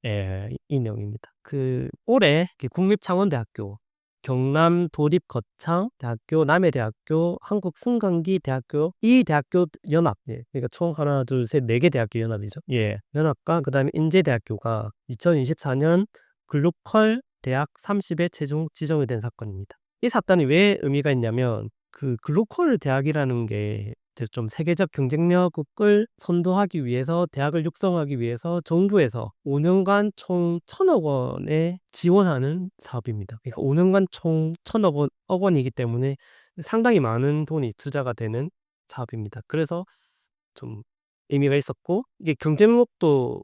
예. 이 내용입니다. 그 올해 국립창원대학교, 경남도립거창대학교, 남해대학교, 한국승강기대학교 이 대학교 연합, 그러니까 총 하나, 둘, 셋, 4개 대학교 연합이죠. 예. 연합과 그다음에 인제대학교가 2024년 글로컬 대학 30에 최종 지정이 된 사건입니다. 이 사건이 왜 의미가 있냐면 그 글로컬 대학이라는 게 이제 좀 세계적 경쟁력을 선도하기 위해서 대학을 육성하기 위해서 정부에서 5년간 총 1,000억 원에 지원하는 사업입니다. 그러니까 5년간 총 1,000억 원이기 때문에 상당히 많은 돈이 투자가 되는 사업입니다. 그래서 좀 의미가 있었고 이게 경쟁률도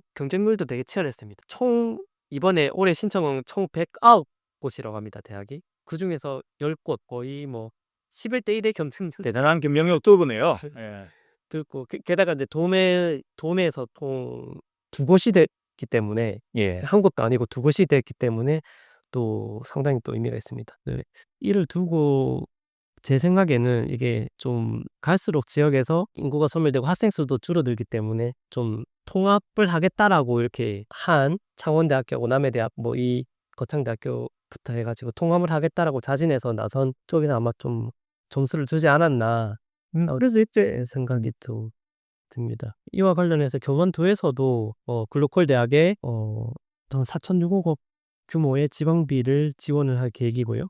되게 치열했습니다. 총 이번에 올해 신청은 총 109곳이라고 합니다. 대학이. 그중에서 10곳 거의 뭐 11대 1의 경쟁률 대단한 경쟁력 두부네요. 예. 들고 게다가 이제 도매에서 총 2곳이 됐기 때문에 예. 한 곳도 아니고 2곳이 됐기 때문에 또 상당히 또 의미가 있습니다. 네. 이를 두고 제 생각에는 이게 좀 갈수록 지역에서 인구가 소멸되고 학생 수도 줄어들기 때문에 좀 통합을 하겠다라고 이렇게 한 창원대학교하고 남해대학 뭐 이 거창대학교부터 해가지고 통합을 하겠다라고 자진해서 나선 쪽에서 아마 좀 점수를 주지 않았나 그래서 이때 생각이 또 듭니다. 이와 관련해서 경원도에서도 글로컬 대학에 4,600억 규모의 지방비를 지원을 할 계획이고요.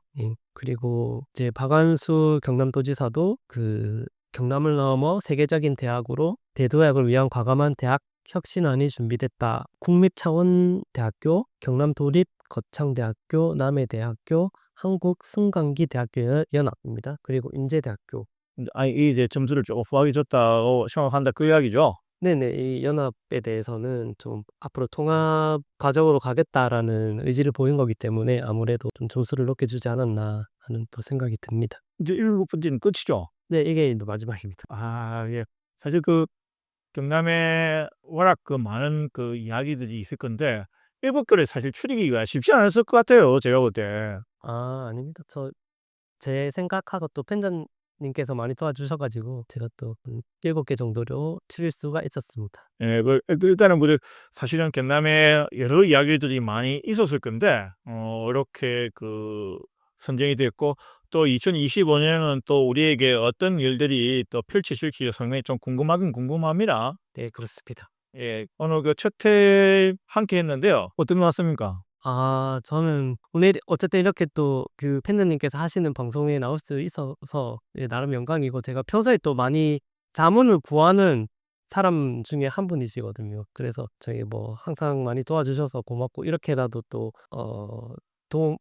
그리고 이제 박완수 경남도지사도 그 경남을 넘어 세계적인 대학으로 대도약을 위한 과감한 대학 혁신안이 준비됐다. 국립창원대학교, 경남도립거창대학교, 남해대학교, 한국승강기대학교 연합입니다. 그리고 인제대학교. 아니 이제 점수를 조금 후하게 줬다고 생각한다 그 이야기죠. 네네. 이 연합에 대해서는 좀 앞으로 통합 과정으로 가겠다라는 의지를 보인 거기 때문에 아무래도 좀 점수를 높게 주지 않았나 하는 또 생각이 듭니다. 이제 7번째는 끝이죠. 네, 이게 이제 마지막입니다. 아 예. 사실 그 경남에 워낙 그 많은 그 이야기들이 있을 건데 7개를 사실 추리기가 쉽지 않았을 것 같아요. 제가 볼 때. 아닙니다. 제 생각하고 또 팬장님께서 많이 도와주셔가지고 제가 또 7개 정도로 추릴 수가 있었습니다. 예, 일단은 뭐 사실은 경남에 여러 이야기들이 많이 있었을 건데 이렇게 그 선정이 됐고 또 2025년은 또 우리에게 어떤 일들이 또 펼쳐질지 상당히 좀 궁금하긴 궁금합니다. 네, 그렇습니다. 예, 오늘 그 첫 회 함께 했는데요. 어떤 것 같습니까? 저는 오늘 어쨌든 이렇게 또 그 팬들님께서 하시는 방송에 나올 수 있어서 나름 영광이고 제가 평소에 또 많이 자문을 구하는 사람 중에 한 분이시거든요. 그래서 저희 뭐 항상 많이 도와주셔서 고맙고 이렇게라도 또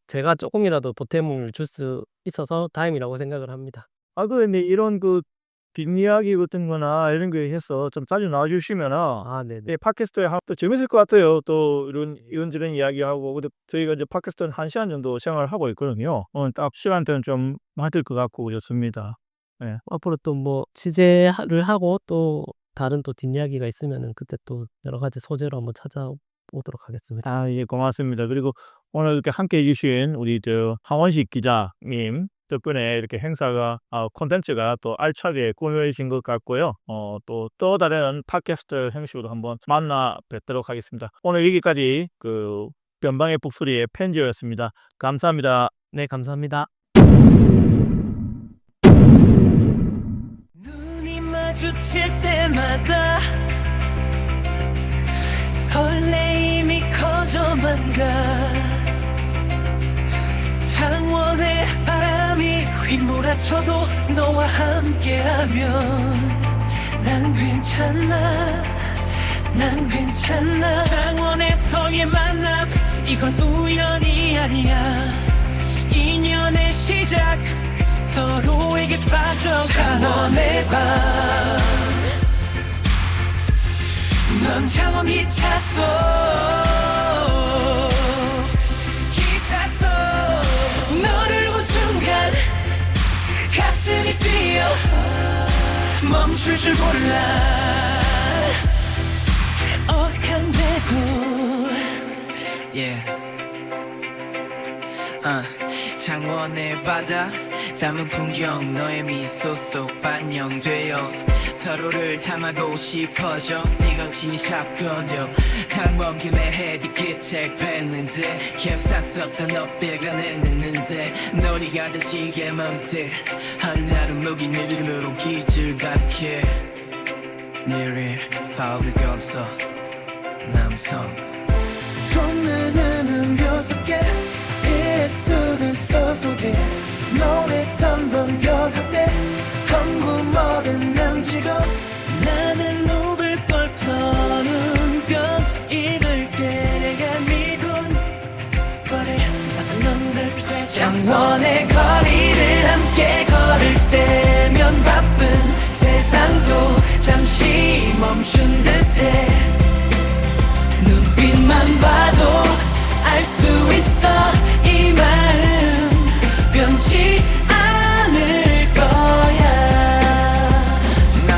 제가 조금이라도 보탬을 줄 수 있어서 다행이라고 생각을 합니다. 근데 이런 그 뒷이야기 같은 거나 이런 거 해서 좀 자주 나와주시면은 네네. 네, 팟캐스트에 또 재밌을 것 같아요. 또 이런저런 이야기하고 근데 저희가 이제 팟캐스트는 1시간 정도 생활을 하고 있거든요. 오늘 딱 시간대는 좀 맞을 것 같고 좋습니다. 앞으로 또 뭐 취재를 하고 또 다른 또 뒷이야기가 있으면은 그때 또 여러 가지 소재로 한번 찾아오도록 하겠습니다. 아, 예, 고맙습니다. 그리고 오늘 이렇게 함께 해주신 우리 황원식 기자님 덕분에 이렇게 행사가 콘텐츠가 또 알차게 꾸며진 것 같고요. 또 다른 팟캐스트 형식으로 한번 만나 뵙도록 하겠습니다. 오늘 여기까지 변방의 북소리의 편지였습니다. 감사합니다. 네, 감사합니다. 눈이 마주칠 때마다 설레임이 커져만 가. 창원의 바람이 휘몰아쳐도 너와 함께라면 난 괜찮아, 난 괜찮아. 창원에서의 만남, 이건 우연이 아니야. 인연의 시작, 서로에게 빠져가. 창원의 밤, 넌 창원 기차 속, 기차 속. 너를 본 순간 가슴이 뛰어 멈출 줄 몰라. 어색한데도 창원의 바다 담은 풍경, 너의 미소 속 반영되어 서로를 탐하고 싶어져. 네가 진이 샵건져 탐험김에 헤드기책 뱉는데 개사스럽던 업대가 내는데 놀이가 되지게 맘대 하루하루 무기능으로 기질각해. 내일 바울이 없어 남성 손에는 묘석에 예술은 서두개 노래던 번역할 한국말은 남지고 나는 목을 뻘터는 뼈 입을게. 내가 미군 거를 넌날 피해. 창원의 거리를 함께 걸을 때면 바쁜 세상도 잠시 멈춘 듯해. 눈빛만 봐도 알 수 있어 이 마음 변치 않을 거야. 난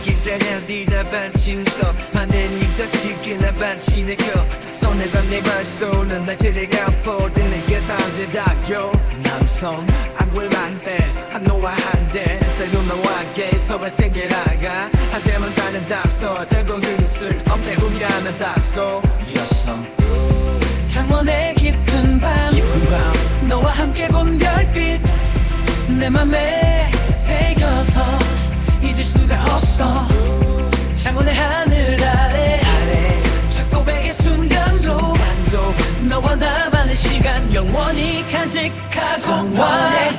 기다려 네가 반친 서 반대니까 지키나 반신의 겨 손에다 내 발소는 날 데려가 포드는 게 상제다교. 남성 안구만대 한노와 한대 새로 나와 함께 서로 생겨나가 한대만 가는 답서 대공들은 쓸없대 우리라는 답소. 여성 창원의 깊은 밤 너와 함께 본 별빛 내 맘에 새겨서 잊을 수가 없어. 창원의 하늘 아래 첫 고백의 순간도 너와 나만의 시간 영원히 간직하고. 창원의